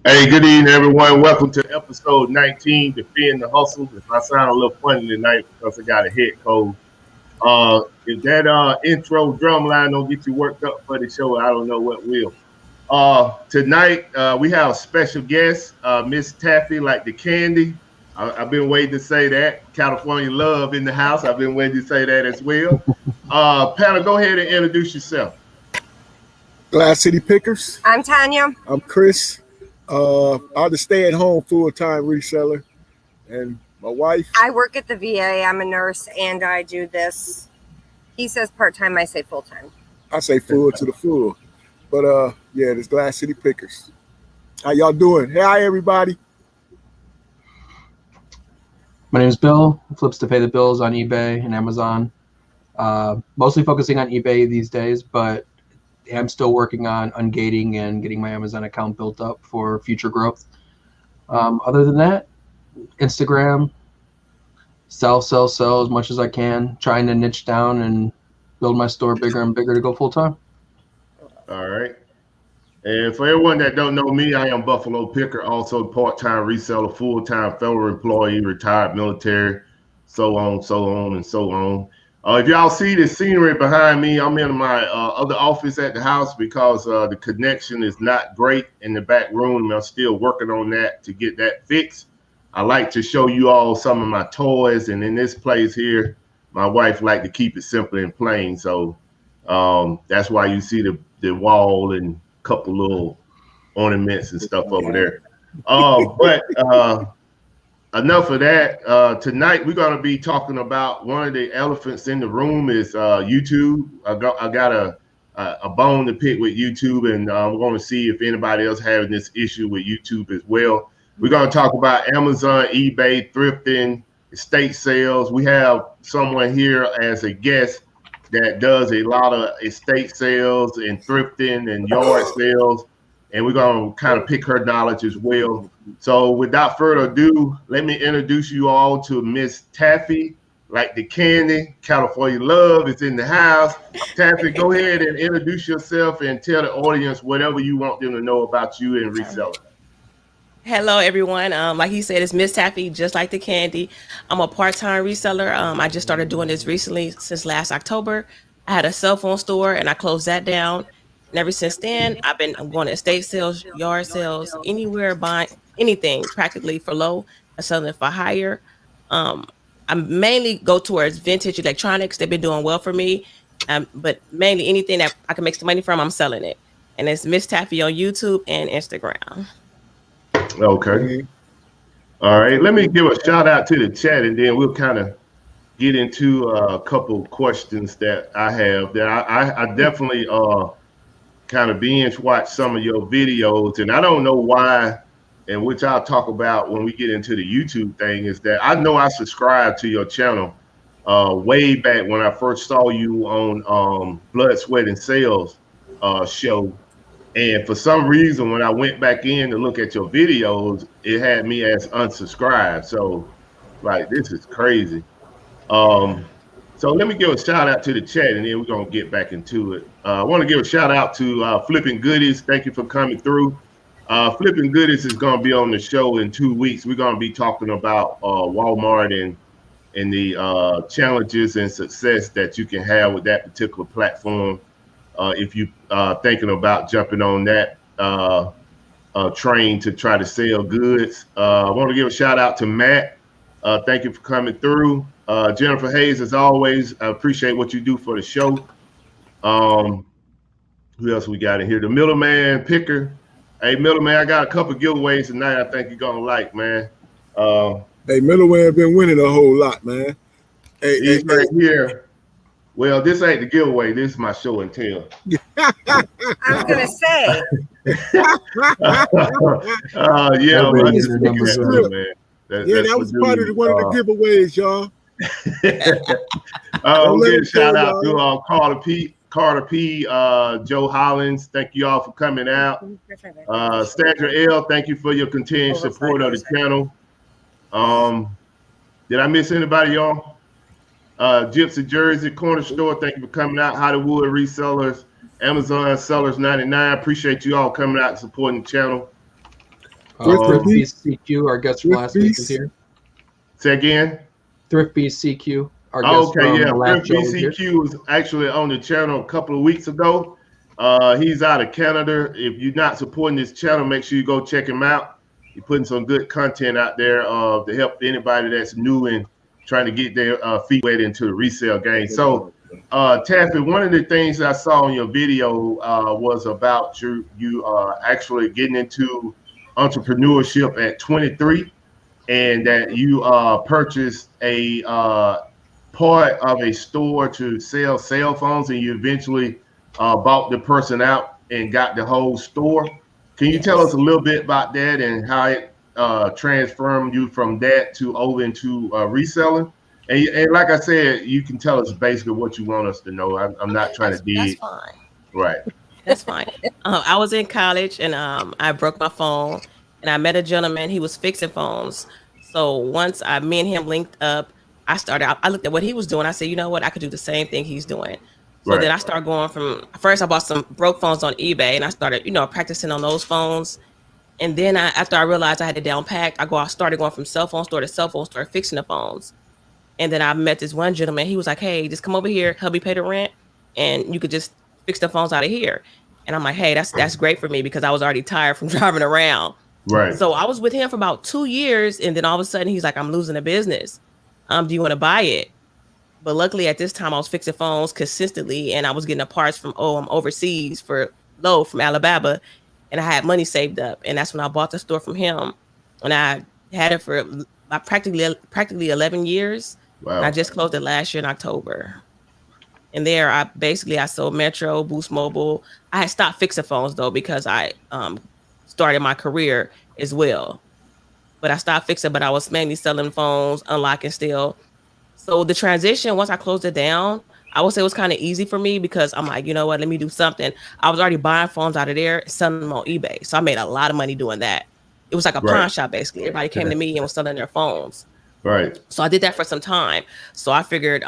Hey, good evening, everyone. Welcome to episode 19, Defend the Hustle. If I sound a little funny tonight because I got a head cold. If that intro drum line don't get you worked up for the show, I don't know what will. Tonight, we have a special guest, Miss Taffy, like the candy. I've been waiting to say that. California love in the house. I've been waiting to say that as well. Panel, go ahead and introduce yourself. Glass City Pickers. I'm Tanya. I'm Chris. I'm the stay-at-home full-time reseller, and my wife. I work at the VA. I'm a nurse, and I do this. He says part-time. I say full-time. I say full to the full, but yeah, this Glass City Pickers. How y'all doing? Hey, hi everybody. My name is Bill. Flips to pay the bills on eBay and Amazon. Mostly focusing on eBay these days, but I'm still working on ungating and getting my Amazon account built up for future growth. Other than that, Instagram, sell as much as I can, trying to niche down and build my store bigger and bigger to go full time. All right. And for everyone that don't know me, I am Buffalo Picker, also part-time reseller, full-time federal employee, retired military, so on, and so on. If y'all see the scenery behind me, I'm in my other office at the house because the connection is not great in the back room. I'm still working on that to get that fixed. I like to show you all some of my toys, and in this place here, my wife like to keep it simple and plain. So that's why you see the wall and a couple little ornaments and stuff over there. But enough of that. Tonight we're going to be talking about one of the elephants in the room is YouTube. I got a bone to pick with YouTube, and we're going to see if anybody else having this issue with YouTube as well. We're going to talk about Amazon, eBay, thrifting, estate sales. We have someone here as a guest that does a lot of estate sales and thrifting and yard sales, and we're going to kind of pick her knowledge as well. So without further ado, let me introduce you all to Miss Taffy, like the candy. California love is in the house. Taffy, go ahead and introduce yourself and tell the audience whatever you want them to know about you and reselling. Hello, everyone. Like he said, it's Miss Taffy, just like the candy. I'm a part-time reseller. I just started doing this recently since last October. I had a cell phone store and I closed that down. And ever since then, I'm going to estate sales, yard sales, anywhere, buying anything practically for low and selling it for higher. I mainly go towards vintage electronics. They've been doing well for me. But mainly anything that I can make some money from, I'm selling it. And it's Miss Taffy on YouTube and Instagram. Okay. All right. Let me give a shout out to the chat, and then we'll kind of get into a couple questions that I have. That I definitely kind of binge watch some of your videos, and I don't know why, and which I'll talk about when we get into the YouTube thing, is that I know I subscribed to your channel way back when I first saw you on Blood, Sweat, and Sales show. And for some reason, when I went back in to look at your videos, it had me as unsubscribed. So, like, this is crazy. So let me give a shout out to the chat, and then we're going to get back into it. I want to give a shout out to Flipping Goodies. Thank you for coming through. Flipping Goodies is going to be on the show in 2 weeks. We're going to be talking about Walmart and the challenges and success that you can have with that particular platform. If you thinking about jumping on that train to try to sell goods. I want to give a shout out to Matt. Thank you for coming through. Jennifer Hayes, as always, I appreciate what you do for the show. Who else we got in here? The Middleman Picker. Hey, Middleman, I got a couple giveaways tonight I think you're going to like, man. Hey, Middleman been winning a whole lot, man. He's right here. Well, this ain't the giveaway. This is my show and tell. I was going to say. Yeah, that was part of one of the giveaways, y'all. We'll give a shout out to Carter P, Joe Hollins. Thank you all for coming out. Sandra L, thank you for your continued support of the channel. Did I miss anybody, y'all? Gypsy Jersey Corner Store, thank you for coming out. Hollywood Resellers, Amazon Sellers 99. Appreciate you all coming out and supporting the channel. Thrift Um, Beast CQ, our guest from Thrift last week, is Beast. here. say again. Thrift Beast CQ, our Oh, guest okay, from yeah. the last Thrift show, is here. BCQ was actually on the channel a couple of weeks ago. He's out of Canada. If you're not supporting this channel, make sure you go check him out. He's putting some good content out there to help anybody that's new and trying to get their feet wet into the resale game. So, Taffy, one of the things I saw in your video was about you actually getting into entrepreneurship at 23, and that you purchased a part of a store to sell cell phones, and you eventually bought the person out and got the whole store. Can you tell us Yes. a little bit about that and how it transformed you from that to over into reselling? And like I said, you can tell us basically what you want us to know. I'm not Okay, trying to that's dig. fine. Right, That's fine. I was in college and I broke my phone and I met a gentleman. He was fixing phones. So once me and him linked up, I looked at what he was doing. I said, you know what? I could do the same thing he's doing. So right, then I started going from first, I bought some broke phones on eBay and I started, practicing on those phones. And then after I realized I had to down pack, started going from cell phone store to cell phone store fixing the phones. And then I met this one gentleman. He was like, "Hey, just come over here, help me pay the rent, and you could just fix the phones out of here." And I'm like, "Hey, that's great for me because I was already tired from driving around." right, So I was with him for about 2 years, and then all of a sudden he's like, "I'm losing a business. Do you want to buy it?" But luckily at this time I was fixing phones consistently, and I was getting the parts from overseas for low from Alabama, and I had money saved up, and that's when I bought the store from him, and I had it for practically 11 years, and I wow, just closed it last year in October. And there, I sold Metro, Boost Mobile. I had stopped fixing phones though because I started my career as well. But I stopped fixing, but I was mainly selling phones, unlocking still. So the transition, once I closed it down, I would say it was kind of easy for me because I'm like, you know what, let me do something. I was already buying phones out of there, selling them on eBay. So I made a lot of money doing that. It was like a right, pawn shop basically. Everybody came to me and was selling their phones. right, So I did that for some time. So I figured,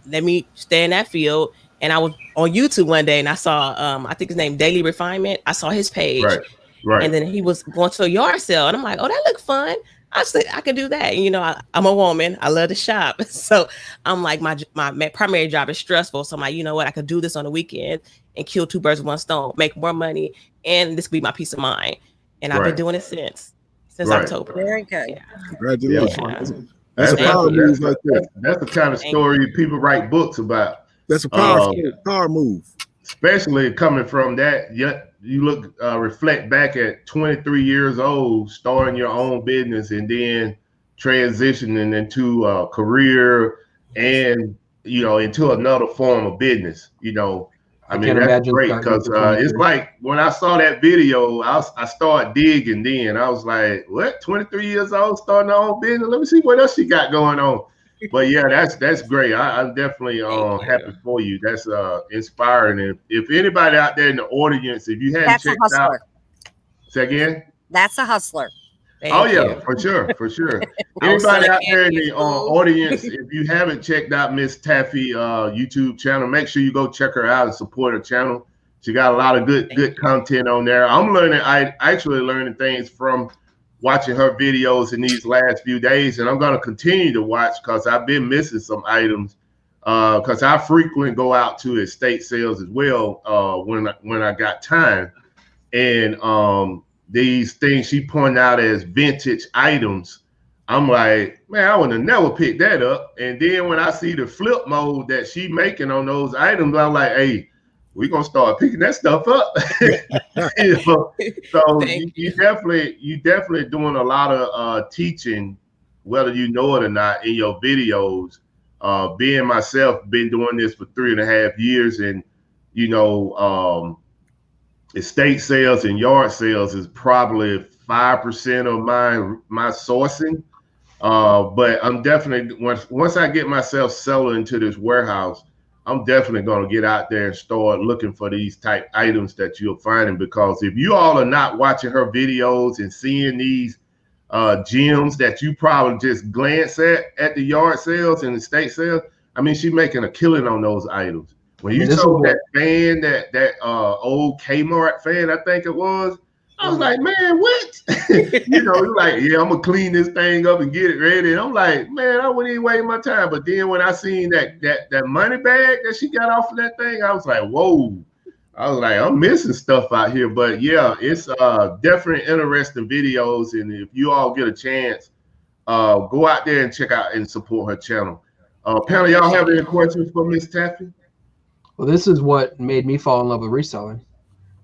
let me stay in that field. And I was on YouTube one day and I saw, I think his name Daily Refinement. I saw his page, right, right, and then he was going to a yard sale, and I'm like, oh, that looked fun. I said I could do that. And, I'm a woman. I love to shop, so I'm like, my primary job is stressful. So I'm like, you know what? I could do this on the weekend and kill two birds with one stone, make more money, and this could be my peace of mind. And I've been right, doing it since right. October. Very good. Yeah. Yeah, Congratulations. Yeah. That's a Thank power you. move right there. that's the kind of Thank story people write books about. That's a Uh, power move. Especially coming from that. Yet you look reflect back at 23 years old, starting your own business, and then transitioning into a career and into another form of business. I I mean can't that's imagine great starting because for 20 it's years. like when I saw that video, I started digging. Then I was like, "What? 23 years old, starting her own business? Let me see what else she got going on." But yeah, that's great. I'm definitely Thank happy you. for you. That's inspiring. And if anybody out there in the audience, if you hadn't That's a checked out, hustler. say again. That's a hustler. Oh Thank yeah, you. for sure, for sure. I was Anybody selling out there in candy in the school. audience, if you haven't checked out Miss Taffy YouTube channel, make sure you go check her out and support her channel. She got a lot of good Thank you. content on there. I actually learning things from watching her videos in these last few days, and I'm gonna continue to watch because I've been missing some items. Because I frequently go out to estate sales as well when I got time, and these things she pointed out as vintage items, I'm like, man, I would have never picked that up. And then when I see the flip mode that she making on those items, I'm like, hey, we're gonna start picking that stuff up. you know? So Thank you you. definitely doing a lot of teaching, whether you know it or not, in your videos. Being myself, been doing this for 3.5 years, and you know, estate sales and yard sales is probably 5% of my sourcing. But I'm definitely once I get myself settled into this warehouse, I'm definitely going to get out there and start looking for these type items that you're finding. Because if you all are not watching her videos and seeing these gems that you probably just glance at the yard sales and estate sales, I mean, she's making a killing on those items. When I you mean, this is sold that what fan, that old Kmart fan, I think it was, I was like, man, what? Like, yeah, I'm gonna clean this thing up and get it ready. And I'm like, man, I wouldn't even waste my time. But then when I seen that money bag that she got off of that thing, I was like, whoa. I was like, I'm missing stuff out here. But yeah, it's definitely interesting videos. And if you all get a chance, go out there and check out and support her channel. Panel, y'all have any questions for Miss Taffy? Well, this is what made me fall in love with reselling,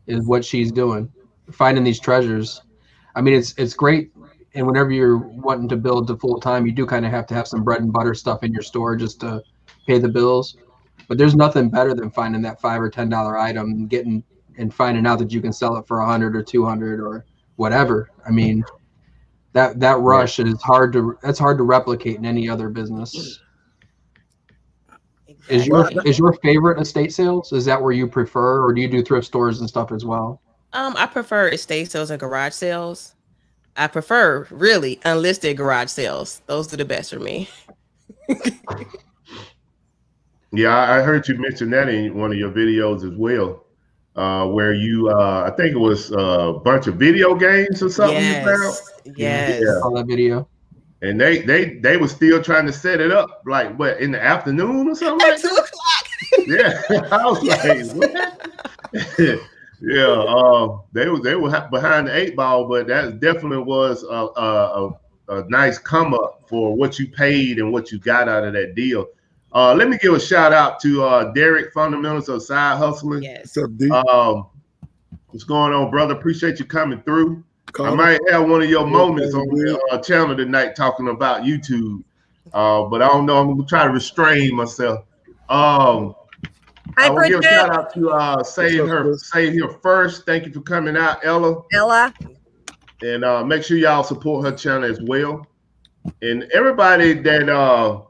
is what she's doing, finding these treasures. I mean, it's great. And whenever you're wanting to build to full time, you do kind of have to have some bread and butter stuff in your store just to pay the bills. But there's nothing better than finding that $5 or $10 item, and finding out that you can sell it for 100 or 200 or whatever. I mean, that rush is hard to replicate in any other business. Exactly. Is your favorite estate sales? Is that where you prefer, or do you do thrift stores and stuff as well? I prefer estate sales and garage sales. I prefer really unlisted garage sales. Those are the best for me. Yeah, I heard you mention that in one of your videos as well, where you, I think it was a bunch of video games or something. Yes. Yes. I saw that video. And they were still trying to set it up, like what, in the afternoon or something like 2 that? o'clock. Yeah, I was like, what? Yeah, they were behind the 8 ball, but that definitely was a nice come up for what you paid and what you got out of that deal. Let me give a shout out to Derek, Fundamentals of Side Hustling. Yes. What's up, D? What's going on, brother? Appreciate you coming through. Connor? I might have one of your moments on the channel tonight talking about YouTube, but I don't know. I'm gonna try to restrain myself. I will give a shout out to Save Here First. Thank you for coming out, Ella. And make sure y'all support her channel as well. And everybody that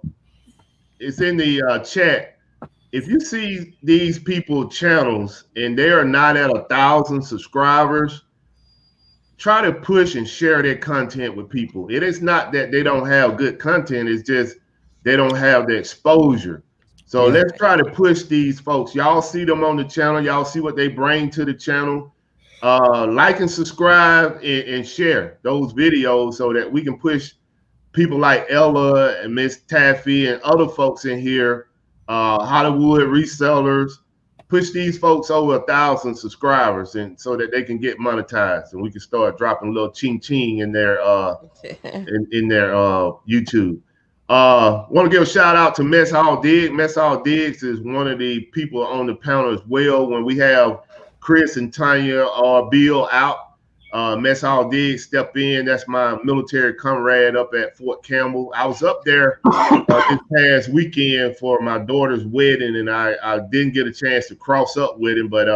is in the chat, if you see these people channels and they are not at 1,000 subscribers, try to push and share their content with people. It is not that they don't have good content. It's just they don't have the exposure. So let's try to push these folks. Y'all see them on the channel. Y'all see what they bring to the channel. Like and subscribe and share those videos so that we can push people like Ella and Miss Taffy and other folks in here, Hollywood resellers. Push these folks over 1,000 subscribers, and so that they can get monetized, and we can start dropping a little ching ching in their in their YouTube. Want to give a shout out to Mess Hall Diggs. Mess Hall Diggs is one of the people on the panel as well. When we have Chris and Tanya or Bill out, Mess Hall Diggs step in. That's my military comrade up at Fort Campbell. I was up there this past weekend for my daughter's wedding, and I didn't get a chance to cross up with him, but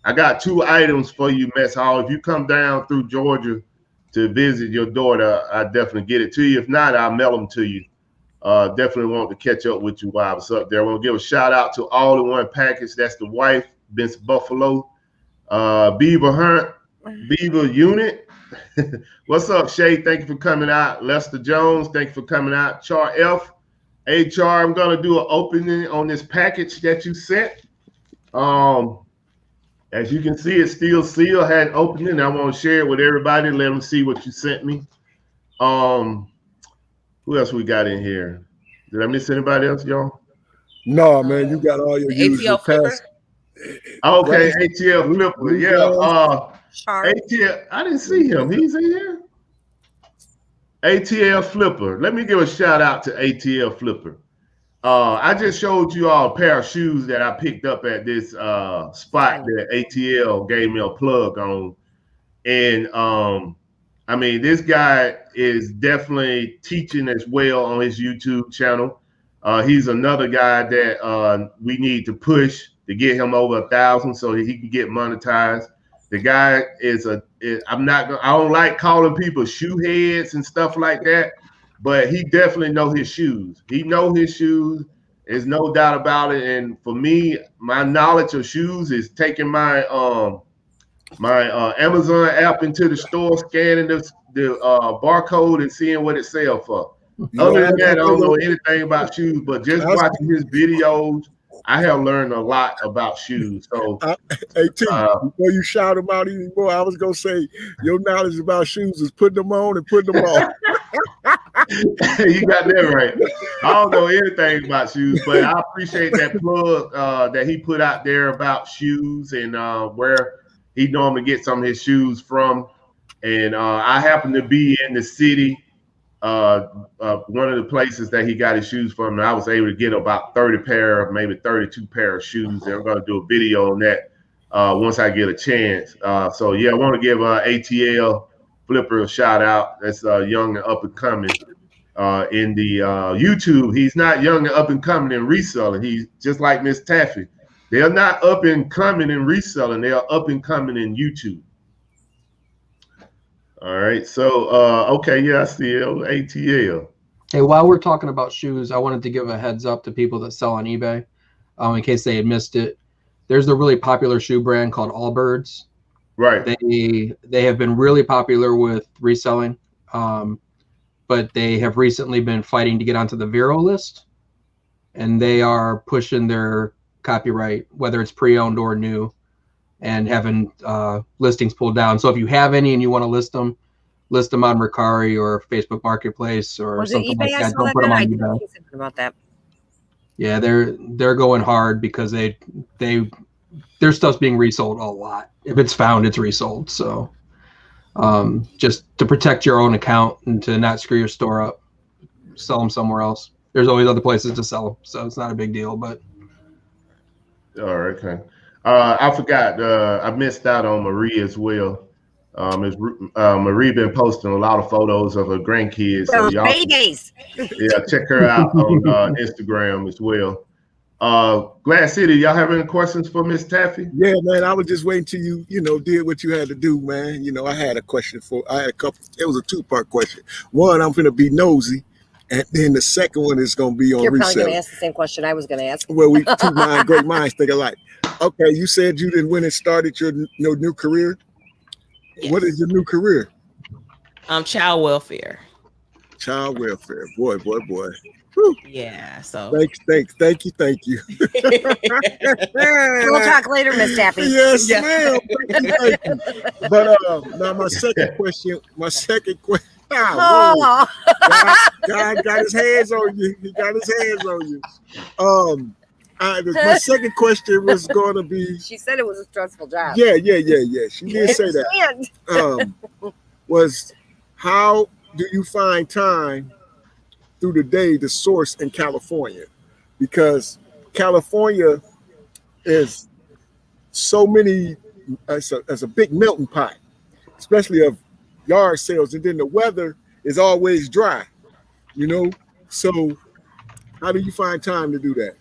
I got 2 items for you, Mess Hall. If you come down through Georgia to visit your daughter, I definitely get it to you. If not, I'll mail them to you. Definitely want to catch up with you while I was up there. I want to give a shout out to All in One Package. That's the wife, Vince Buffalo, Beaver Hunt, Beaver Unit. What's up, Shay? Thank you for coming out. Lester Jones, thank you for coming out. Char F. Hey, Char, I'm going to do an opening on this package that you sent. As you can see, it's still sealed, hadn't opened it. I want to share it with everybody, let them see what you sent me. Who else we got in here? Did I miss anybody else, y'all? No, man, you got all your usual ATL Flipper. pass. Okay, ATL Flipper. Yeah, Sharp. ATL. I didn't see him. He's in here. ATL Flipper. Let me give a shout out to ATL Flipper. I just showed you all a pair of shoes that I picked up at this spot that ATL gave me a plug on. And I mean, this guy is definitely teaching as well on his YouTube channel. He's another guy that we need to push to get him over 1,000 so that he can get monetized. The guy I don't like calling people shoe heads and stuff like that, but he definitely know his shoes. He know his shoes. There's no doubt about it. And for me, my knowledge of shoes is taking my Amazon app into the store, scanning the barcode and seeing what it sells for. Other than that, I don't know anything about shoes, but just watching his videos I have learned a lot about shoes. So, Hey T, uh, before you shout them out anymore, I was gonna say your knowledge about shoes is putting them on and putting them off. you got that right. I don't know anything about shoes, but I appreciate that plug that he put out there about shoes and where he normally gets some of his shoes from. And I happen to be in the city, one of the places that he got his shoes from. And I was able to get about 30 pair, maybe 32 pair of shoes. And I'm going to do a video on that once I get a chance. So, yeah, I want to give ATL Flipper a shout out. That's young and up and coming. In the YouTube, he's not young and up and coming in reselling. He's just like Miss Taffy. They're not up and coming in reselling. They are up and coming in YouTube. All right. So, okay. Yeah, I see ATL. Hey, while we're talking about shoes, I wanted to give a heads up to people that sell on eBay, in case they had missed it. There's a really popular shoe brand called Allbirds. Right. They have been really popular with reselling. But they have recently been fighting to get onto the Vero list, and they are pushing their copyright, whether it's pre-owned or new, and having listings pulled down. So if you have any and you want to list them on Mercari or Facebook Marketplace or something like that. Don't put them on eBay. About that. Yeah, they're going hard because their stuff's being resold a lot. If it's found, it's resold. So. Just to protect your own account and to not screw your store up, sell them somewhere else. There's always other places to sell them, so it's not a big deal. But all right, okay. I forgot. I missed out on Marie as well. Marie been posting a lot of photos of her grandkids. So y'all, babies. Yeah, check her out on Instagram as well. Glass City, y'all have any questions for Miss Taffy? Yeah, man, I was just waiting till you did what you had to do, man. I had a couple. It was a two-part question. One, I'm gonna be nosy, and then the second one is gonna be on You're resale. probably gonna ask the same question I was gonna ask. Well, great minds think alike. Okay, you said you didn't win and started your new career. Yes. What is your new career? Child welfare. Child welfare, boy. Whew. Yeah. So thank you. We'll talk later, Miss Taffy. Yes, ma'am. Thank you. But now my second question. God got his hands on you. He got his hands on you. My second question was going to be. She said it was a stressful job. Yeah. She did say that. Was how do you find time through the day to source in California? Because California is so many, as a big melting pot, especially of yard sales, and then the weather is always dry, So how do you find time to do that?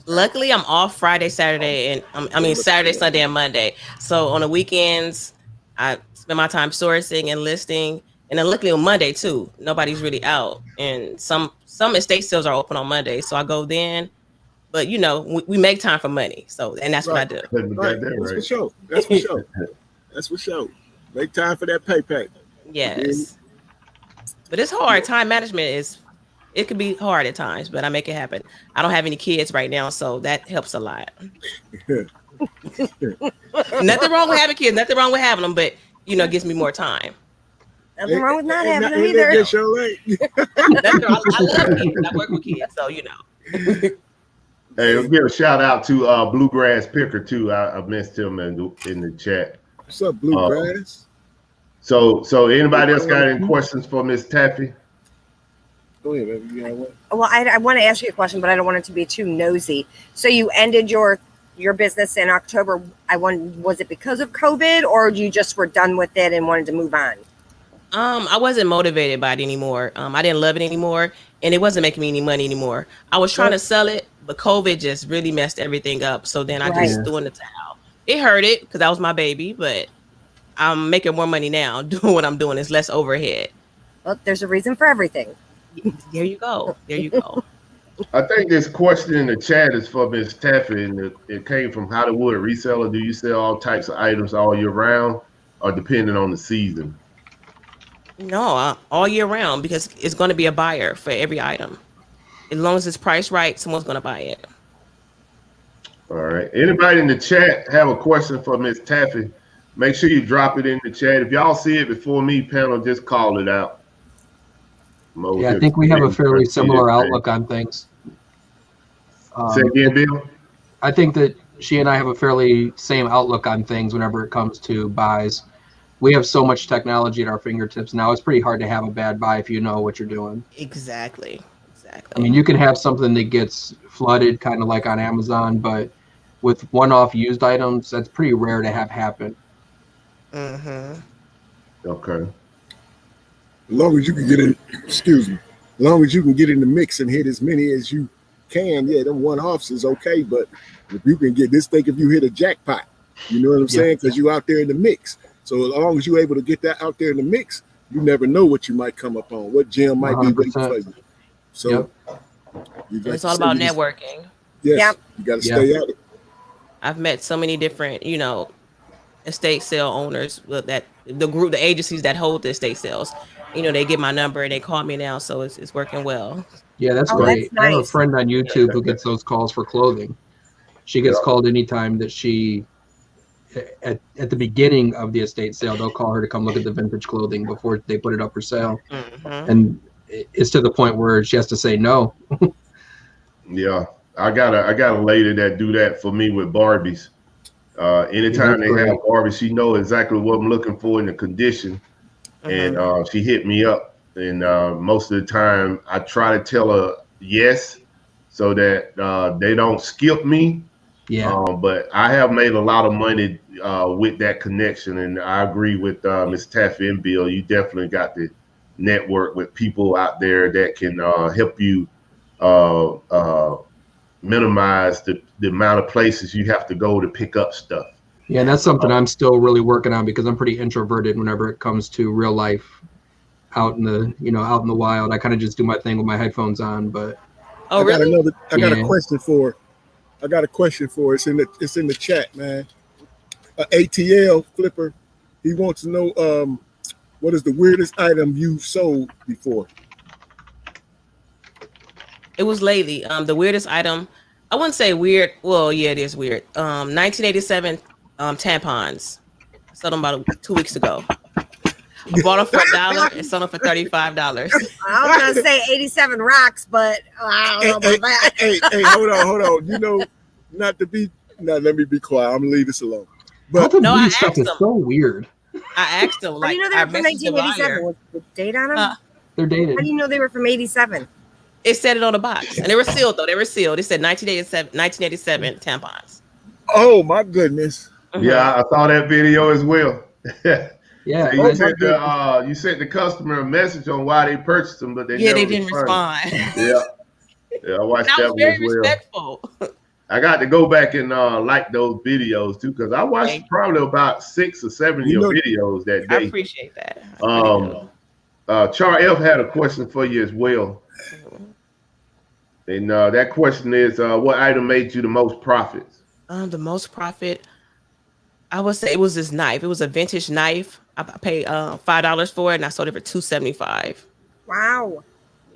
Luckily, I'm off Friday, Saturday, and Saturday, Sunday, and Monday. So on the weekends, I spend my time sourcing and listing. And then luckily on Monday too, nobody's really out, and some estate sales are open on Monday, so I go then. But we make time for money, so that's right. What I do. Right. That's for sure. Make time for that pay. Yes, but it's hard. Time management it can be hard at times, but I make it happen. I don't have any kids right now, so that helps a lot. Nothing wrong with having kids. Nothing wrong with having them, but it gives me more time. Nothing wrong with not having them either. I love kids. I work with kids, so Hey, I'll give a shout out to Bluegrass Picker too. I missed him in the chat. What's up, Bluegrass? So anybody else got any questions for Miss Taffy? Go ahead, baby. You know what? Well, I want to ask you a question, but I don't want it to be too nosy. So you ended your business in October. Was it because of COVID, or you just were done with it and wanted to move on? I wasn't motivated by it anymore. I didn't love it anymore, and it wasn't making me any money anymore. I was trying to sell it, but COVID just really messed everything up. So then I just threw in the towel. It hurt it because that was my baby, but I'm making more money now doing what I'm doing. It's less overhead. Well, there's a reason for everything. There you go. I think this question in the chat is for Miss Taffy, and it came from Hollywood Reseller. Do you sell all types of items all year round, or depending on the season? No, all year round, because it's going to be a buyer for every item. As long as it's priced right, someone's going to buy it. All right. Anybody in the chat have a question for Miss Taffy? Make sure you drop it in the chat. If y'all see it before me, panel, just call it out. Yeah, I think we have a fairly similar outlook on things. Say again, Bill? I think that she and I have a fairly same outlook on things whenever it comes to buys. We have so much technology at our fingertips now. It's pretty hard to have a bad buy if you know what you're doing. Exactly. I mean, you can have something that gets flooded, kind of like on Amazon, but with one-off used items, that's pretty rare to have happen. Mm-hmm. Okay. As long as you can get in, excuse me, as long as you can get in the mix and hit as many as you can, yeah, them one-offs is okay. But if you can get this, think if you hit a jackpot, you know what I'm saying? Because you out there in the mix. So as long as you're able to get that out there in the mix, you never know what you might come up on, what gem might 100%. be waiting for you. So it's all about networking. Yes, you got to stay at it. I've met so many different, estate sale owners that the agencies that hold the estate sales. They get my number and they call me now, so it's working well. Yeah, that's great. That's nice. I have a friend on YouTube who gets those calls for clothing. She gets called anytime that she, at the beginning of the estate sale, they'll call her to come look at the vintage clothing before they put it up for sale. Mm-hmm. And it's to the point where she has to say no. Yeah, I got a lady that do that for me with Barbies. Anytime they have Barbies, she know exactly what I'm looking for in the condition, and she hit me up. And most of the time, I try to tell her yes, so that they don't skip me. Yeah. But I have made a lot of money with that connection, and I agree with Ms. Taffy and Bill. You definitely got to network with people out there that can help you minimize the amount of places you have to go to pick up stuff. Yeah, and that's something I'm still really working on because I'm pretty introverted whenever it comes to real life out in the wild. I kind of just do my thing with my headphones on, but I got a question for it's in the chat, man. ATL Flipper, he wants to know what is the weirdest item you've sold before? It was lately. The weirdest item, I wouldn't say weird. Well, yeah, it is weird. 1987 tampons. I sold them about 2 weeks ago. I bought them for $1 and sold them for $35. I was gonna say 87 rocks, but I don't know about that. Hey, hold on. Let me be quiet. I'm gonna leave this alone. But all the beauty stuff is so weird. I asked them, like, how do you know they were from 1987? Was the date on them? They're dated. How do you know they were from 87? It said it on the box, and they were sealed though. They were sealed. It said 1987 tampons. Oh my goodness! Yeah, I saw that video as well. Yeah, so you sent the customer a message on why they purchased them, but they didn't respond. Yeah, I watched that one very as well. Respectful. I got to go back and like those videos too, because I watched probably about 6 or 7 of your videos that day. I appreciate that. Char F had a question for you as well. And that question is, what item made you the most profits? The most profit, I would say it was this knife. It was a vintage knife. I paid $5 for it, and I sold it for $2.75. Wow,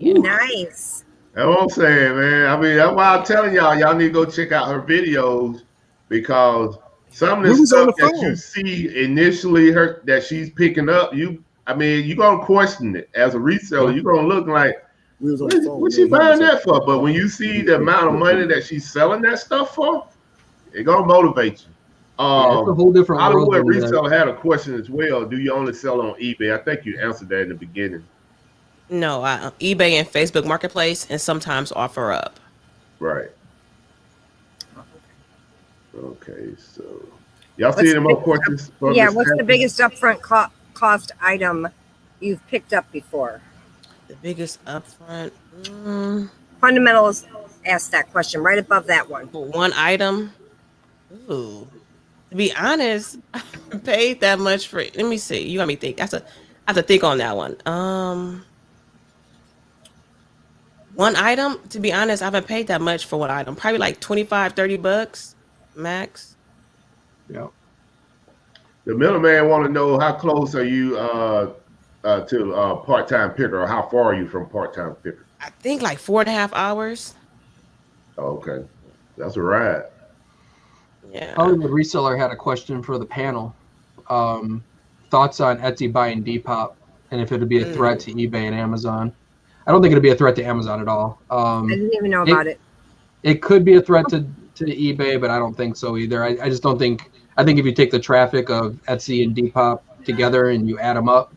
nice. That's what I'm saying, man. I mean, that's why I'm telling y'all need to go check out her videos, because some of the stuff that you see initially that she's picking up, you're gonna question it as a reseller. You're gonna look like, what's she buying that for? But when you see the amount of money that she's selling that stuff for, it's gonna motivate you. It's a whole different world. Hollywood Reseller had a question as well. Do you only sell on eBay? I think you answered that in the beginning. No, eBay and Facebook Marketplace, and sometimes OfferUp. Right. Okay, so y'all see any more questions? Yeah, what's the biggest upfront cost item you've picked up before? The biggest upfront? Fundamentals asked that question right above that one. One item? Ooh. To be honest, I haven't paid that much for it. Let me see. You got me think. I have to think on that one. One item, to be honest, I haven't paid that much for one item. Probably like $25-$30 max. Yeah. The middleman want to know, how close are you to part-time picker, or how far are you from part-time picker? I think like 4.5 hours. Oh, okay, that's a ride. Yeah. Hollywood Reseller had a question for the panel. Thoughts on Etsy buying Depop, and if it would be a threat to eBay and Amazon. I don't think it'd be a threat to Amazon at all. I didn't even know about it. It could be a threat to eBay, but I don't think so either. I just don't think. I think if you take the traffic of Etsy and Depop together and you add them up,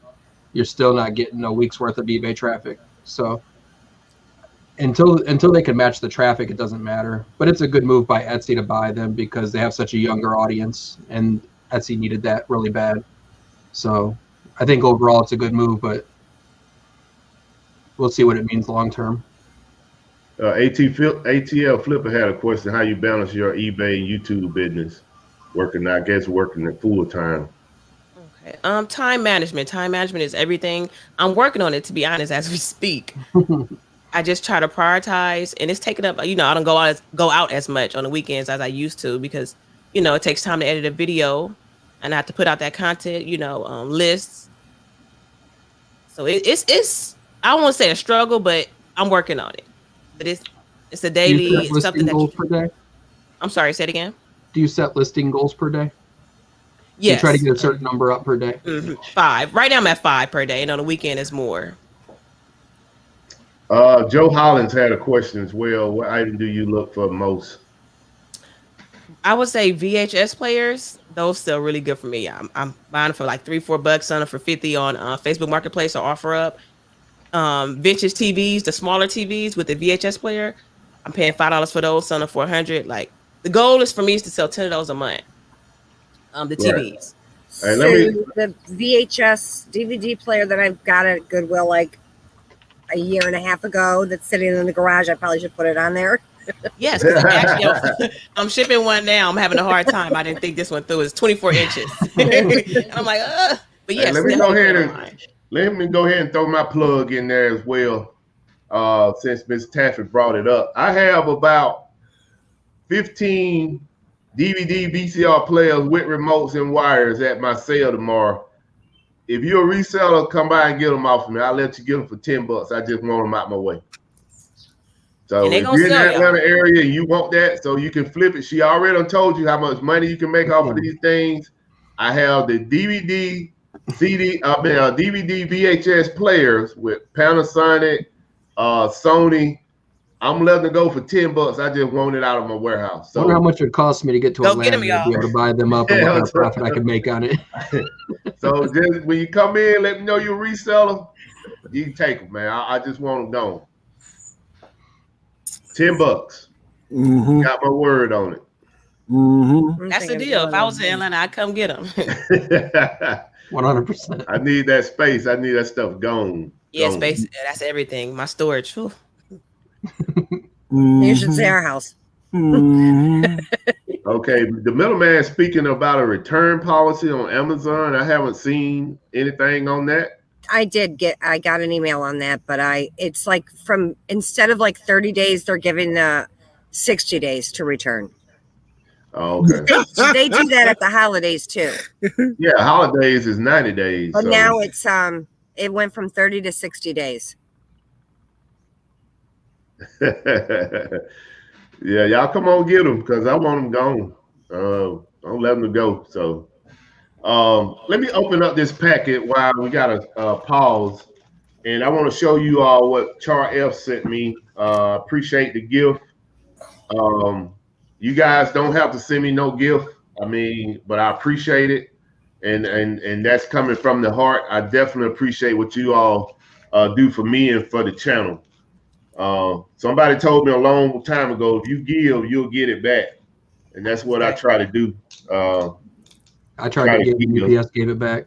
you're still not getting a week's worth of eBay traffic. So until they can match the traffic, it doesn't matter. But it's a good move by Etsy to buy them because they have such a younger audience, and Etsy needed that really bad. So I think overall it's a good move, but we'll see what it means long term. ATL Flipper had a question: how you balance your eBay and YouTube business, working at full time? Okay. Time management. Time management is everything. I'm working on it, to be honest, as we speak. I just try to prioritize, and it's taken up. I don't go out as much on the weekends as I used to because it takes time to edit a video, and I have to put out that content. Lists. So it's I won't say a struggle, but I'm working on it. But it's a daily something that goals per day. I'm sorry, say it again. Do you set listing goals per day? Yes. You try to get a certain number up per day. 5. Right now I'm at 5 per day, and on the weekend it's more. Joe Hollins had a question as well. What item do you look for most? I would say VHS players. Those still really good for me. I'm buying for like $3-4, selling for $50 on Facebook Marketplace or OfferUp. Vintage TVs, the smaller TVs with the VHS player, I'm paying $5 for those, selling for $100. Like the goal is for me to sell 10 of those a month. The TVs. So the VHS DVD player that I've got at Goodwill like a year and a half ago that's sitting in the garage, I probably should put it on there. Yes, because actually I'm shipping one now. I'm having a hard time. I didn't think this one through. It's 24 inches. And I'm like, but yes. Let me go ahead and throw my plug in there as well. Since Ms. Taffy brought it up, I have about 15 DVD VCR players with remotes and wires at my sale tomorrow. If you're a reseller, come by and get them off of me. I'll let you get them for $10. I just want them out my way. So if you're in the Atlanta area and you want that, so you can flip it. She already told you how much money you can make off of these things. I have the DVD VHS players with Panasonic, Sony. I'm letting it go for $10. I just want it out of my warehouse. So I wonder how much it cost me to get to Atlanta to be able to buy them up and what kind of profit I could make on it. So just when you come in, let me know you're a reseller. You can take them, man. I just want them gone. $10. Got my word on it. That's the deal. If I was in Atlanta, I'd come get them. 100%. I need that space. I need that stuff gone. Yeah, space. That's everything. My storage. Whew. You should see our house. Okay, the middleman speaking about a return policy on Amazon. I haven't seen anything on that. I got an email on that, but it's like instead of like 30 days, they're giving 60 days to return. Oh, okay. They do that at the holidays too. Yeah, holidays is 90 days. But now it's it went from 30 to 60 days. Yeah, y'all come on get them because I want them gone. Don't let them go. So let me open up this packet while we got a pause. And I want to show you all what Char F sent me. Appreciate the gift. You guys don't have to send me no gift. But I appreciate it. And that's coming from the heart. I definitely appreciate what you all do for me and for the channel. Somebody told me a long time ago, if you give, you'll get it back. And that's what I try to do. I tried to give UPS gave it back.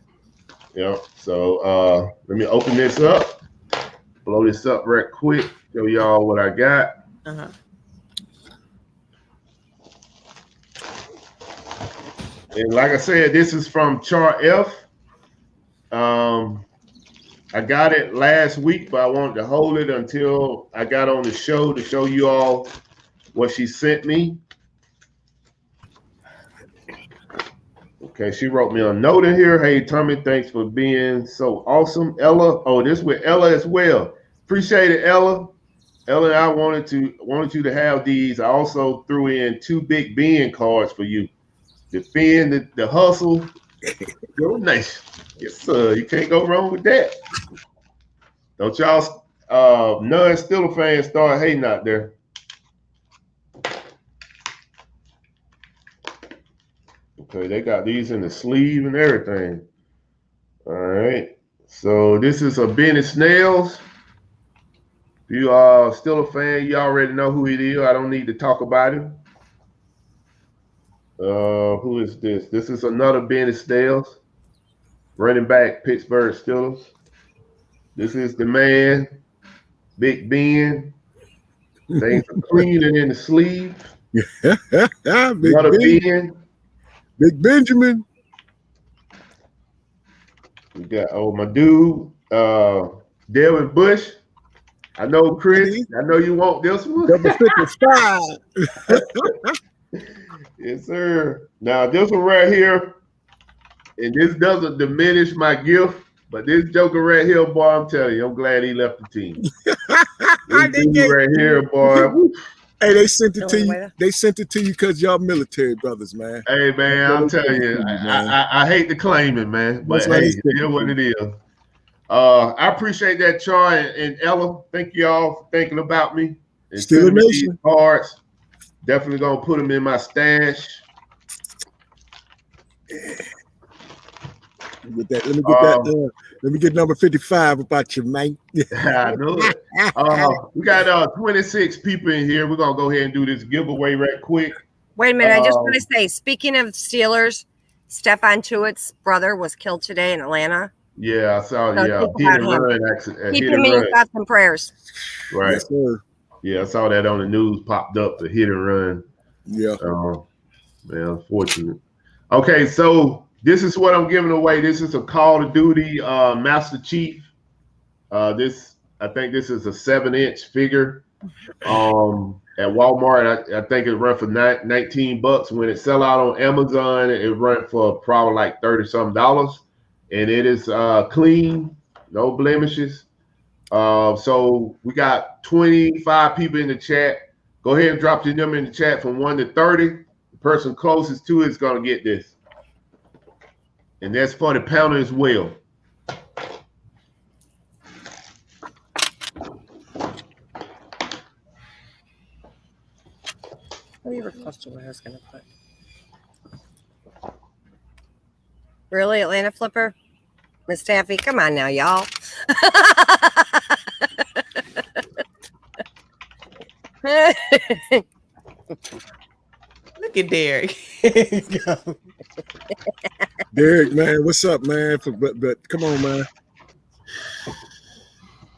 Yeah. So let me open this up, blow this up right quick, show y'all what I got. And like I said, this is from Char F. I got it last week, but I wanted to hold it until I got on the show to show you all what she sent me. Okay, she wrote me a note in here. Hey, Tommy, thanks for being so awesome. Ella, this with Ella as well. Appreciate it, Ella. Ellen, I wanted you to have these. I also threw in 2 Big Ben cards for you. Defend the hustle. Donation. Yes, sir. You can't go wrong with that. Don't y'all non-Steeler fans start hating out there. Okay, they got these in the sleeve and everything. All right. So this is a Benny Snells. If you are still a fan, you already know who it is. I don't need to talk about him. Who is this? This is another Benny Snells, running back, Pittsburgh Steelers. This is the man, Big Ben. Things are cleaner in the sleeve. Another Ben. Big Benjamin. We got my dude, Devin Bush. I know, Chris. I know you want this one. Number 55. Yes, sir. Now this one right here, and this doesn't diminish my gift, but this joker right here, boy, I'm telling you, I'm glad he left the team. This dude right here, boy. Hey, they sent it to you. They sent it to you because y'all military brothers, man. Hey, man, I'm telling you, I hate to claim it, man, but hey, it's what it is. I appreciate that, Char and Ella. Thank you all for thinking about me. And Steeler Nation cards. Definitely gonna put them in my stash. Let me get number 55 about you, man. I know it. We got 26 people in here. We're gonna go ahead and do this giveaway right quick. Wait a minute, I just want to say, speaking of Steelers, Stephon Tuitt's brother was killed today in Atlanta. Yeah, I saw. So yeah, hit and run accident. Keep him in your thoughts and prayers. Right. Yes, sir. Yeah, I saw that on the news. Popped up the hit and run. Yeah. Man, unfortunate. Okay, so this is what I'm giving away. This is a Call of Duty Master Chief. I think this is a 7-inch figure. At Walmart, I think it run for $19. When it sell out on Amazon, it run for probably like $30-something. And it is clean, no blemishes. So we got 25 people in the chat. Go ahead and drop your number in the chat from 1 to 30. The person closest to it is going to get this. And that's for the pounder as well. What you requested what I was going to put? Really, Atlanta Flipper? Miss Taffy, come on now, y'all. Look at Derek. Derek, man, what's up, man? But come on, man.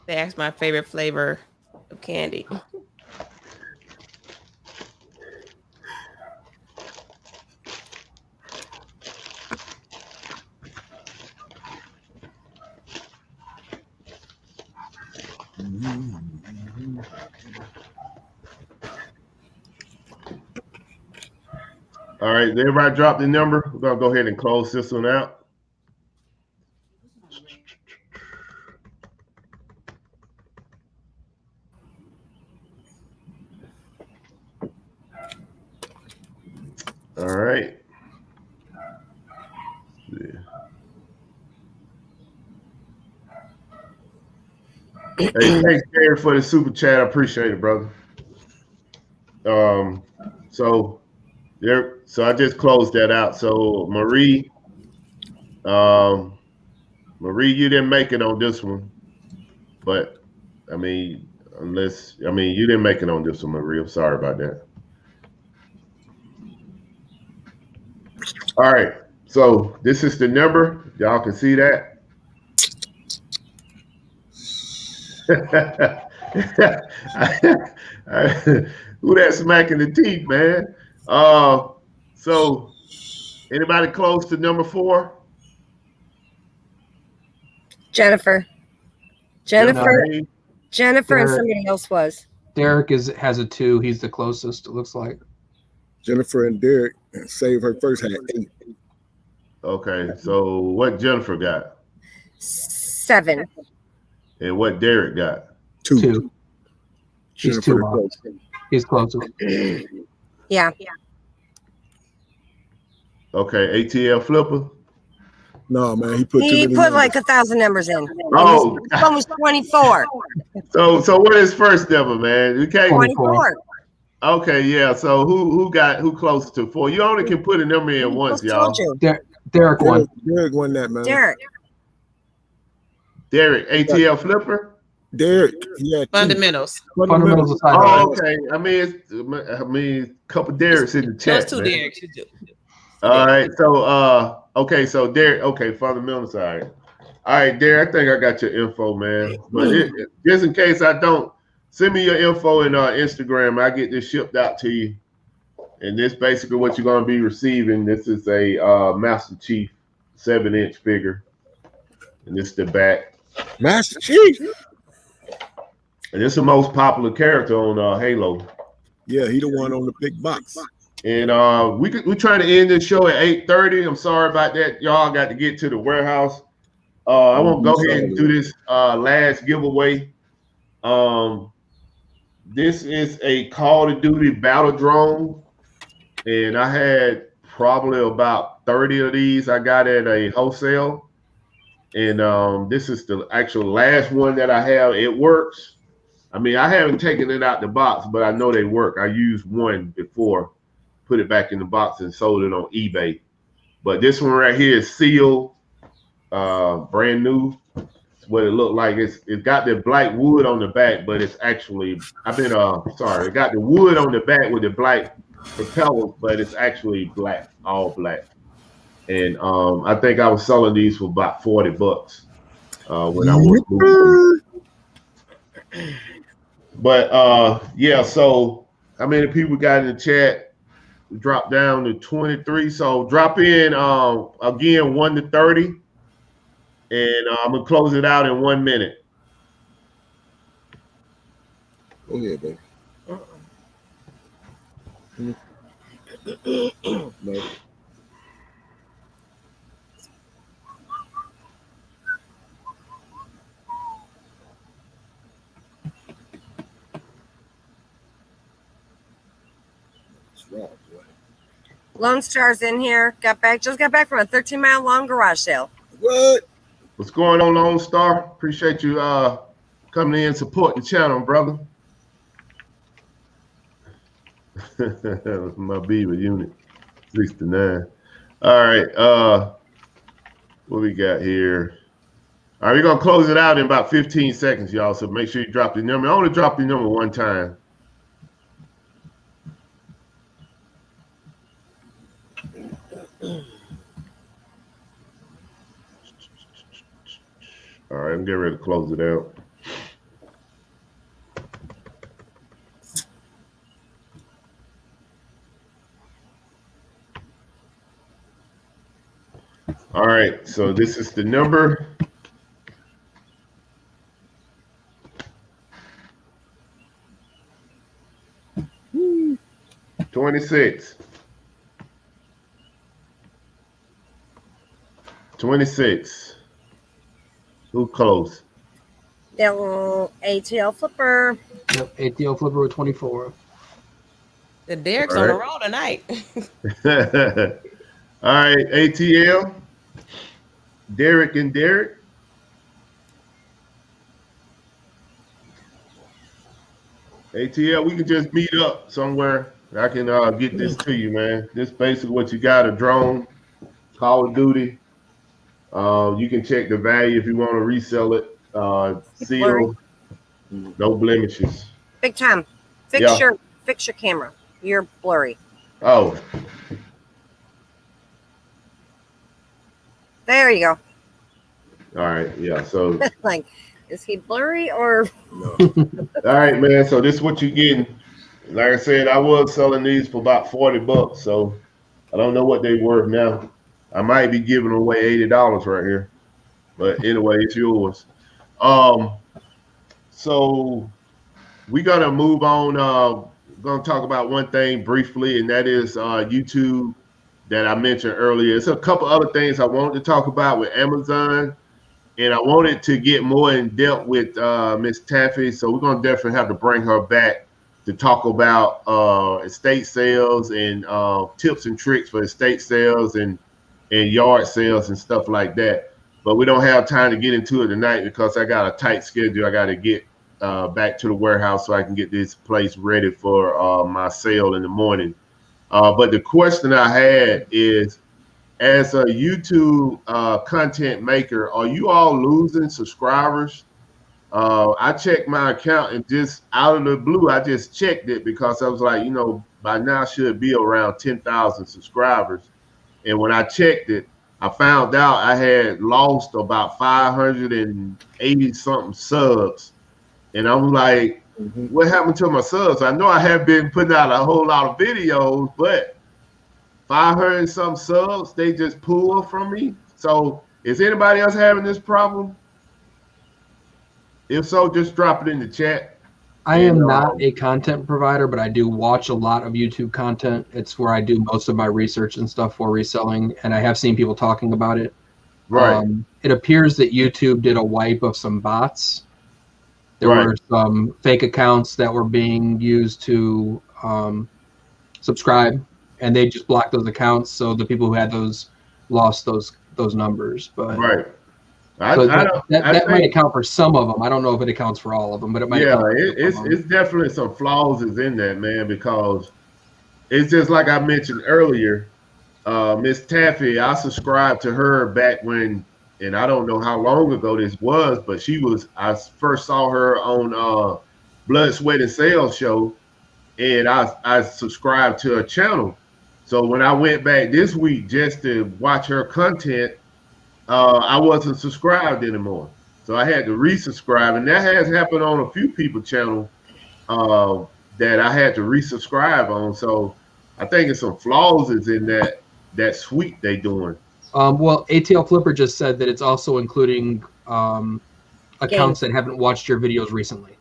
They asked my favorite flavor of candy. All right, everybody drop the number. We're going to go ahead and close this one out. All right. Yeah. Hey, thanks, Gary, for the super chat. I appreciate it, brother. So I just closed that out. So Marie, you didn't make it on this one, but I mean, you didn't make it on this one, Marie. I'm sorry about that. All right, so this is the number. Y'all can see that. Who that smacking the teeth, man? So anybody close to number 4? Jennifer, and somebody else was. Derek has a 2. He's the closest, it looks like. Jennifer and Derek save her first had 8. Okay, so what Jennifer got? 7. And what Derek got? 2. He's too hot. He's closer. Yeah. Okay, ATL Flipper. No, man, he put like 1,000 numbers in. Oh, this one was 24. So what is first number, man? You can't. 24. Okay, yeah. So who close to 4? You only can put a number in once, y'all. Derek won. Derek won that, man. Derek, ATL Flipper. Derek, yeah. Fundamentals. Fundamentals aside. Oh, okay. I mean, a couple Dereks in the chat. Those two Dereks. All right. So okay. So Derek. Okay. Fundamentals. All right. All right, Derek. I think I got your info, man. But just in case I don't, send me your info in Instagram. I get this shipped out to you. And this basically what you're going to be receiving. This is a Master Chief 7-inch figure. And this is the back. Master Chief. And this is the most popular character on Halo. Yeah, he the one on the big box. And we're trying to end this show at 8:30. I'm sorry about that. Y'all got to get to the warehouse. I won't go ahead and do this last giveaway. This is a Call of Duty battle drone. And I had probably about 30 of these I got at a wholesale. And this is the actual last one that I have. It works. I mean, I haven't taken it out the box, but I know they work. I used one before, put it back in the box and sold it on eBay. But this one right here is sealed, brand new. It's what it looked like. It's got the black wood on the back, but it's actually, it got the wood on the back with the black propellers, but it's actually black, all black. And I think I was selling these for about $40 when I was moving. But yeah, so how many people got in the chat? We dropped down to 23. So drop in again 1 to 30. And I'm gonna close it out in 1 minute. Go ahead, baby. No. Lone Star's in here. Just got back from a 13-mile long garage sale. What? What's going on, Lone Star? Appreciate you coming in and supporting the channel, brother. My Beaver unit, 69. All right, what we got here? All right, we're gonna close it out in about 15 seconds, y'all. So make sure you drop the number. I only drop the number one time. All right, I'm getting ready to close it out. All right, so this is the number. Woo. 26. 26. Who close? ATL Flipper. Yep, ATL Flipper with 24. The Derek's on the roll tonight. All right, ATL. Derek and Derek. ATL, we can just meet up somewhere. I can get this to you, man. This is basically what you got, a drone, Call of Duty. You can check the value if you want to resell it. Sealed, no blemishes. Big time. Fix your camera. You're blurry. Oh. There you go. All right, yeah. So like, is he blurry or no? All right, man. So this is what you're getting. Like I said, I was selling these for about $40, so I don't know what they worth now. I might be giving away $80 right here, but anyway, it's yours. So we're gonna move on. Gonna talk about one thing briefly, and that is YouTube that I mentioned earlier. It's a couple other things I wanted to talk about with Amazon. and I wanted to get more in depth with Miss Taffy, so we're gonna definitely have to bring her back to talk about estate sales and tips and tricks for estate sales and yard sales and stuff like that. But we don't have time to get into it tonight because I got a tight schedule. I got to get back to the warehouse so I can get this place ready for my sale in the morning. But the question I had is, as a YouTube content maker, are you all losing subscribers? I checked my account and just out of the blue, I just checked it because I was like, by now I should be around 10,000 subscribers. And when I checked it, I found out I had lost about 580 something subs. And I'm like, what happened to my subs? I know I have been putting out a whole lot of videos, but 500 some subs, they just pull from me. So is anybody else having this problem? If so, just drop it in the chat. I am not a content provider, but I do watch a lot of YouTube content. It's where I do most of my research and stuff for reselling, and I have seen people talking about it. Right. It appears that YouTube did a wipe of some bots. There were some fake accounts that were being used to subscribe, and they just blocked those accounts. So the people who had those lost those numbers. But that might account for some of them. I don't know if it accounts for all of them, but it might. Yeah, it's definitely some flaws is in that, man, because it's just like I mentioned earlier. Miss Taffy, I subscribed to her back when, and I don't know how long ago this was, but I first saw her on Blood, Sweat, and Sales show, and I subscribed to her channel. So when I went back this week just to watch her content, I wasn't subscribed anymore. So I had to resubscribe, and that has happened on a few people's channel that I had to resubscribe on. So I think it's some flaws is in that sweep they doing. Well, ATL Flipper just said that it's also including accounts that haven't watched your videos recently.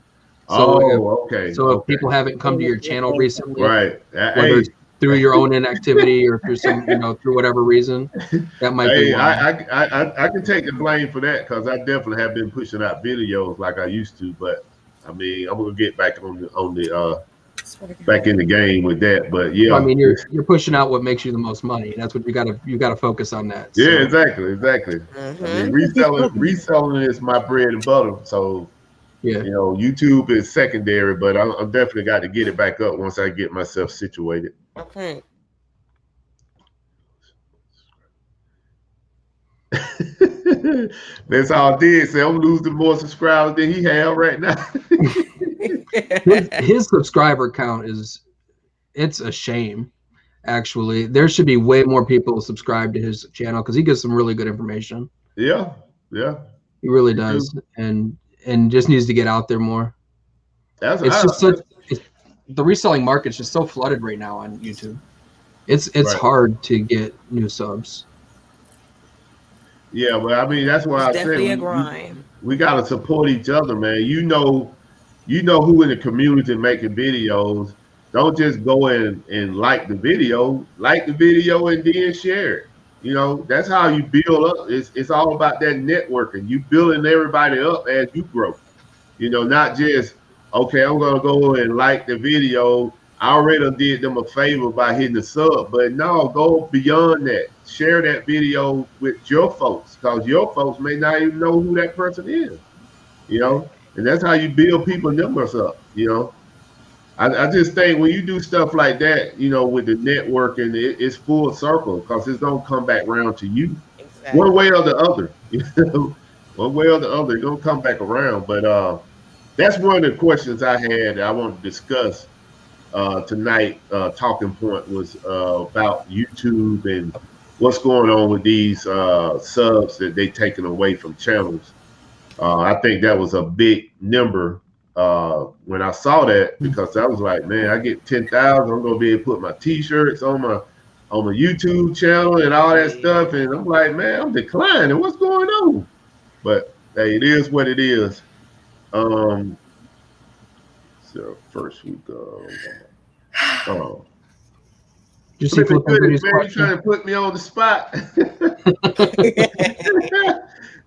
So if people haven't come to your channel recently, right? Whether through your own inactivity or through some, through whatever reason, that might be why. I can take the blame for that because I definitely have been pushing out videos like I used to. But I mean, I'm gonna get back on the back in the game with that. But yeah, I mean, you're pushing out what makes you the most money. That's what you gotta focus on that. So. Yeah, exactly. Mm-hmm. I mean, reselling is my bread and butter. So yeah, YouTube is secondary, but I'm definitely got to get it back up once I get myself situated. Okay. That's all I did. Say I'm losing more subscribers than he have right now. his subscriber count it's a shame. Actually, there should be way more people subscribed to his channel because he gives some really good information. Yeah, he really does, and just needs to get out there more. The reselling market's just so flooded right now on YouTube. It's hard to get new subs. Yeah, but I mean that's why I said we gotta support each other, man. You know who in the community making videos. Don't just go in and like the video and then share it. That's how you build up. It's all about that networking. You building everybody up as you grow. Not just, okay, I'm gonna go and like the video. I already did them a favor by hitting the sub, but no, go beyond that. Share that video with your folks because your folks may not even know who that person is. And that's how you build people numbers up. I just think when you do stuff like that, with the networking, it's full circle because it's gonna come back around to you, one way or the other. One way or the other, it's gonna come back around. But that's one of the questions I had that I want to discuss tonight. Talking point was about YouTube and what's going on with these subs that they taken away from channels. I think that was a big number when I saw that because I was like, man, I get 10,000. I'm gonna be able to put my T-shirts on my YouTube channel and all that stuff, and I'm like, man, I'm declining. What's going on? But hey, it is what it is. So first we go. You see, man, you trying to put me on the spot.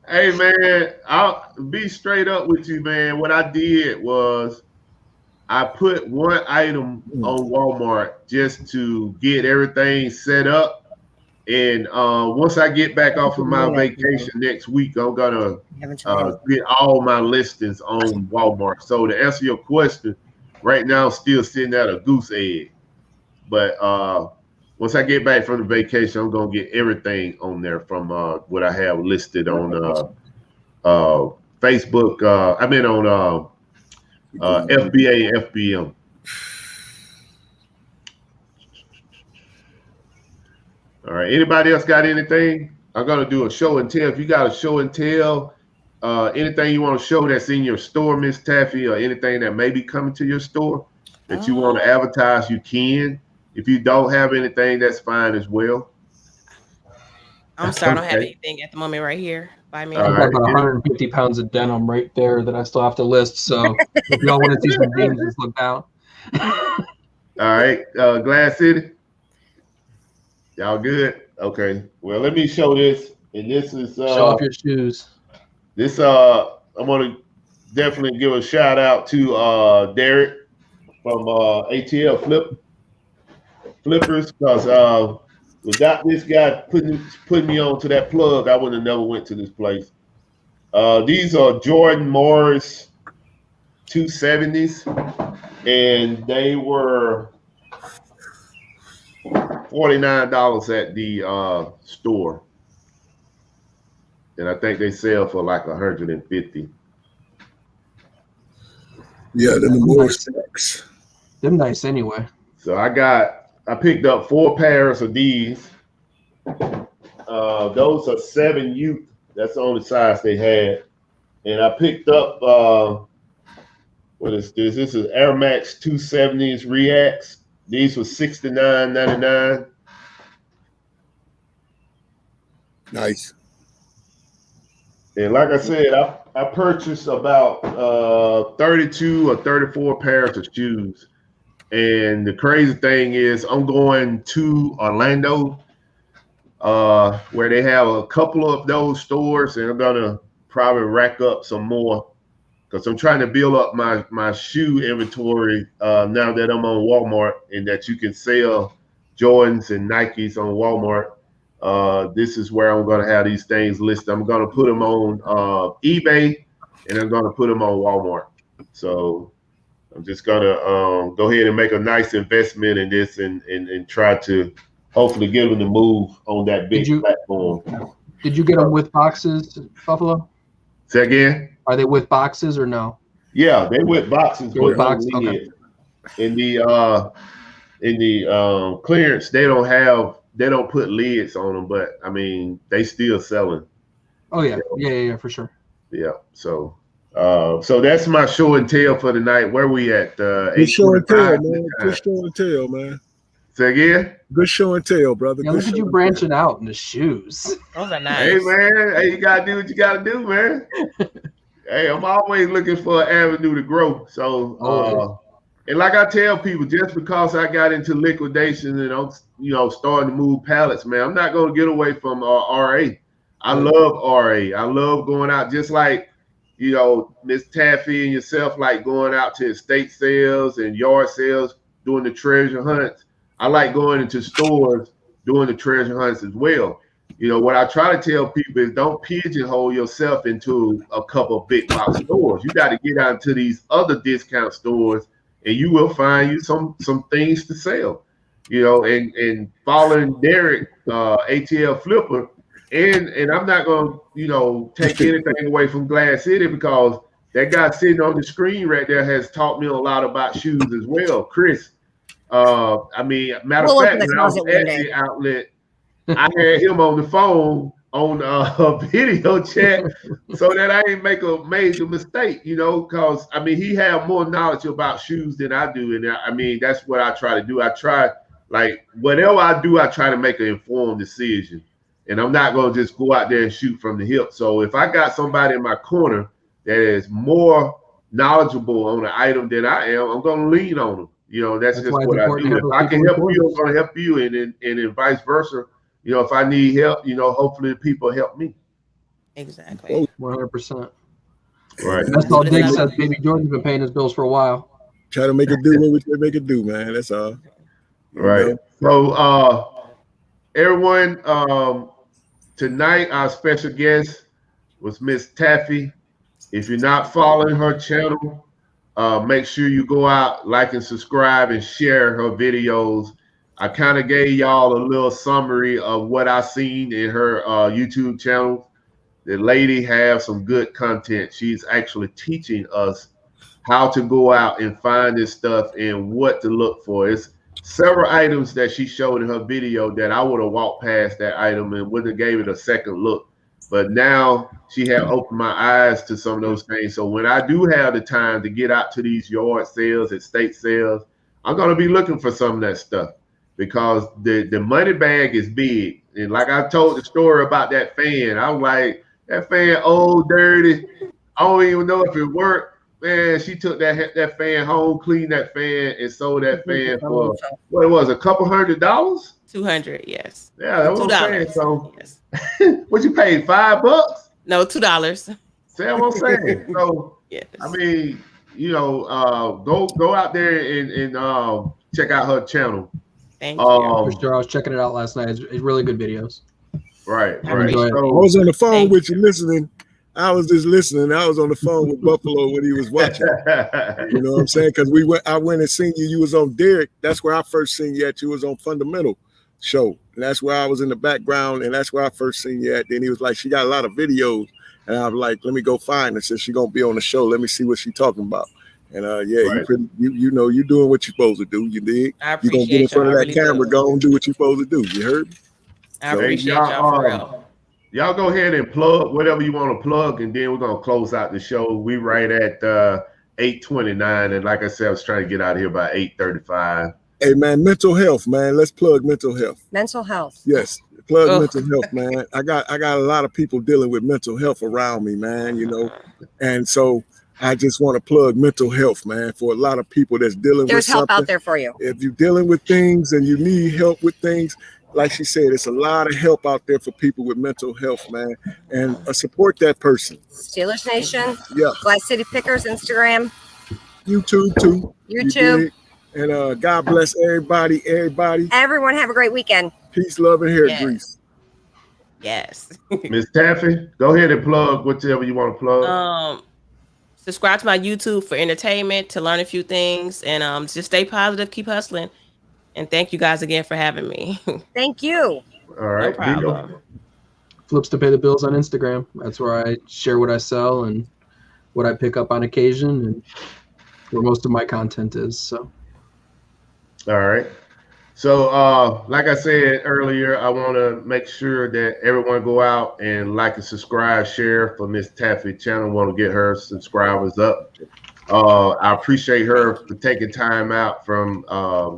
Hey man, I'll be straight up with you, man. What I did was I put one item on Walmart just to get everything set up. And once I get back off of my vacation next week, I'm gonna get all my listings on Walmart. So to answer your question, right now I'm still sitting at a goose egg. But once I get back from the vacation, I'm gonna get everything on there from what I have listed on Facebook. I mean on FBA and FBM. All right. Anybody else got anything? I'm gonna do a show and tell. If you got a show and tell, anything you want to show that's in your store, Miss Taffy, or anything that may be coming to your store that you want to advertise, you can. If you don't have anything, that's fine as well. I'm sorry, I don't have anything at the moment right here by me. I've got about 150 pounds of denim right there that I still have to list. So if y'all want to see some jeans, just look down. All right, Glass City. Y'all good? Okay. Well, let me show this. And this is show off your shoes. This I'm gonna definitely give a shout out to Derek from ATL Flippers, because without this guy putting me on to that plug, I would have never went to this place. These are Jordan Morris 270s, and they were $49 at the store, and I think they sell for like 150. Yeah, them the more stacks. Them nice anyway. So I picked up 4 pairs of these. Those are 7 youth. That's the only size they had. And I picked up what is this? This is Air Max 270s Reacts. These were $69.99. Nice. And like I said, I purchased about 32 or 34 pairs of shoes. And the crazy thing is I'm going to Orlando where they have a couple of those stores, and I'm going to probably rack up some more because I'm trying to build up my shoe inventory now that I'm on Walmart and that you can sell Jordans and Nikes on Walmart. This is where I'm going to have these things listed. I'm going to put them on eBay, and I'm going to put them on Walmart. So I'm just going to go ahead and make a nice investment in this and try to hopefully give them the move on that big platform. Did you get them with boxes, Buffalo? Say again? Are they with boxes or no? Yeah, they with boxes. With boxes. Okay. In the clearance, they don't put lids on them, but I mean they still selling. Oh yeah, yeah, for sure. Yeah, so that's my show and tell for tonight. Where we at? Good show and tell, man. Good show and tell, man. Say again? Good show and tell, brother. Yeah, look at you branching out in the shoes. Those are nice. Hey man, hey, you gotta do what you gotta do, man. Hey, I'm always looking for an avenue to grow. So and like I tell people, just because I got into liquidation and I'm starting to move pallets, man, I'm not gonna get away from RA. I love RA. I love going out, just like Miss Taffy and yourself, like going out to estate sales and yard sales, doing the treasure hunts. I like going into stores doing the treasure hunts as well. What I try to tell people is don't pigeonhole yourself into a couple of big box stores. You got to get out into these other discount stores, and you will find you some things to sell. And following Derek, ATL Flipper, and I'm not going to take anything away from Glass City, because that guy sitting on the screen right there has taught me a lot about shoes as well, Chris. Matter of fact, when I was at the outlet, I had him on the phone on a video chat so that I didn't make a major mistake, because he had more knowledge about shoes than I do. And that's what I try to do. I try, like, whatever I do, I try to make an informed decision. And I'm not going to just go out there and shoot from the hip. So if I got somebody in my corner that is more knowledgeable on the item than I am, I'm going to lean on them. That's just what I do. If I can help you, I'm going to help you, and vice versa. If I need help, hopefully people help me. Exactly. 100%. Right. That's all what it's Jake up says. to. Baby Jordan's been paying his bills for a while. Try to make it do what we can make it do, man. That's all. You Right. know? So everyone, tonight our special guest was Miss Taffy. If you're not following her channel, make sure you go out, like and subscribe and share her videos. I kind of gave y'all a little summary of what I seen in her YouTube channel. The lady has some good content. She's actually teaching us how to go out and find this stuff and what to look for. It's several items that she showed in her video that I would have walked past that item and wouldn't have gave it a second look. But now she had opened my eyes to some of those things. So when I do have the time to get out to these yard sales, estate sales, I'm going to be looking for some of that stuff because the money bag is big. And like I told the story about that fan, I was like, that fan old, dirty. I don't even know if it worked. Man, she took that fan home, cleaned that fan, and sold that fan for what it was, a couple $100. 200, yes. Yeah, that's what I'm saying. $2. So, Yes. what you paid, $5? No, $2. See what I'm saying? So, Yes. I mean, go out there and check out her channel. Thank you. For sure. I was checking it out last night. It's really good videos. Right. I appreciate So, I was on the phone Thank with you listening. I was just listening. I was on the phone with Buffalo when he was watching. You know what I'm saying? Because I went and seen you. You was on Derek. That's where I first seen you at. You was on Fundamental show. And that's where I was in the background. And that's where I first seen you at. Then he was like, she got a lot of videos. And I was like, let me go find her. Since she gonna be on the show, let me see what she talking about. And yeah, Right. you know you doing what you're supposed to do. You dig? I You gonna get in appreciate front y'all. of I that really camera, do. go and do what you're supposed to do. You heard me? I So- appreciate Hey, y'all for real. y'all go ahead and plug whatever you want to plug, and then we're gonna close out the show. We right at 8:29, and like I said, I was trying to get out of here by 8:35. Hey man, mental health, man. Let's plug mental health. Mental health. Yes, plug Ugh. mental health, man. I got a lot of people dealing with mental health around me, man. You know, and so I just want to plug mental health, man, for a lot of people that's dealing There's with help something. out there for you. If you're dealing with things and you need help with things, like she said, it's a lot of help out there for people with mental health, man, and support that person. Steelers Nation, Yeah, Glass City Pickers, Instagram, YouTube too. You YouTube. dig? And God bless everybody. Everyone have a great weekend. Peace, love, and hair Yes. grease. Yes. Miss Taffy, go ahead and plug whatever you want to plug. Subscribe to my YouTube for entertainment, to learn a few things, and just stay positive, keep hustling. And thank you guys again for having me. Thank you. All right, No problem. Flips to pay the bills on Instagram. That's where I share what I sell and what I pick up on occasion, and where most of my content is. So, All right. So, like I said earlier, I want to make sure that everyone go out and like and subscribe, share for Miss Taffy channel. Want to get her subscribers up. I appreciate her for taking time out from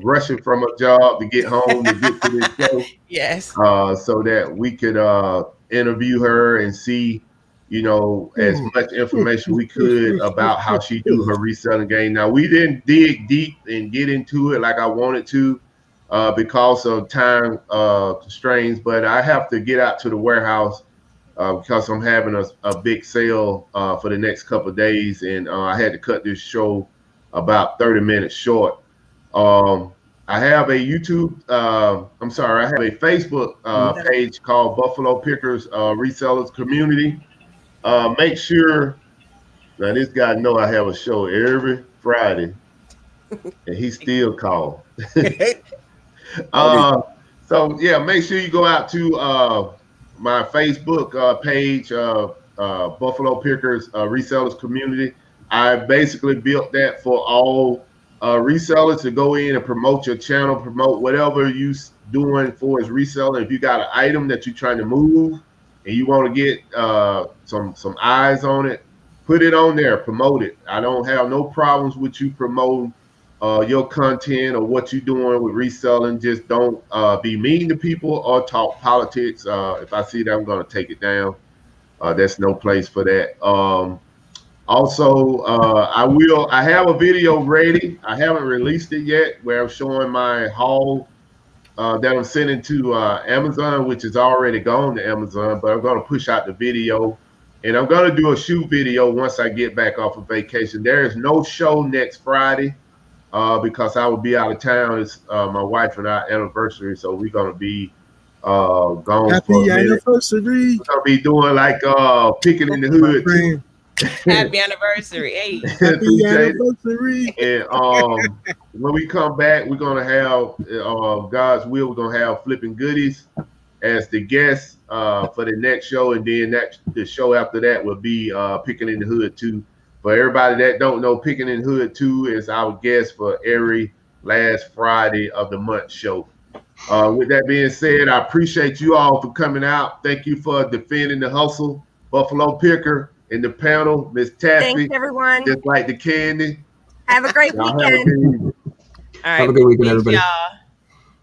rushing from a job to get home to get to this show. Yes. So that we could interview her and see, as much information we could about how she do her reselling game. Now, we didn't dig deep and get into it like I wanted to because of time constraints, but I have to get out to the warehouse because I'm having a big sale for the next couple of days, and I had to cut this show about 30 minutes short. I have a YouTube, I have a Facebook page called Buffalo Pickers Resellers Community. Make sure, now this guy know I have a show every Friday, and he still called. So yeah, make sure you go out to my Facebook page, Buffalo Pickers Resellers Community. I basically built that for all resellers to go in and promote your channel, promote whatever you doing for as reseller. If you got an item that you're trying to move and you want to get some eyes on it, put it on there, promote it. I don't have no problems with you promoting your content or what you're doing with reselling. Just don't be mean to people or talk politics. If I see that, I'm going to take it down. There's no place for that. Also, I have a video ready. I haven't released it yet where I'm showing my haul that I'm sending to Amazon, which is already gone to Amazon, but I'm going to push out the video And I'm going to do a shoot video once I get back off of vacation. There is no show next Friday because I will be out of town. It's my wife and I anniversary, so we're going to be gone Happy for a minute. anniversary. We're going to be doing like picking in the hood too. Happy anniversary. Hey. Happy anniversary. And when we come back, we're going to have, God's will, we're going to have Flipping Goodies as the guest for the next show. And then the show after that will be Picking in the Hood 2. For everybody that don't know, Picking in the Hood 2 is our guest for every last Friday of the month show. With that being said, I appreciate you all for coming out. Thank you for defending the hustle. Buffalo Picker in the panel, Miss Taffy. Thanks, everyone. Just like the candy. Have a great weekend. Have a good evening. All right. Have a good weekend, Peace, everybody. y'all.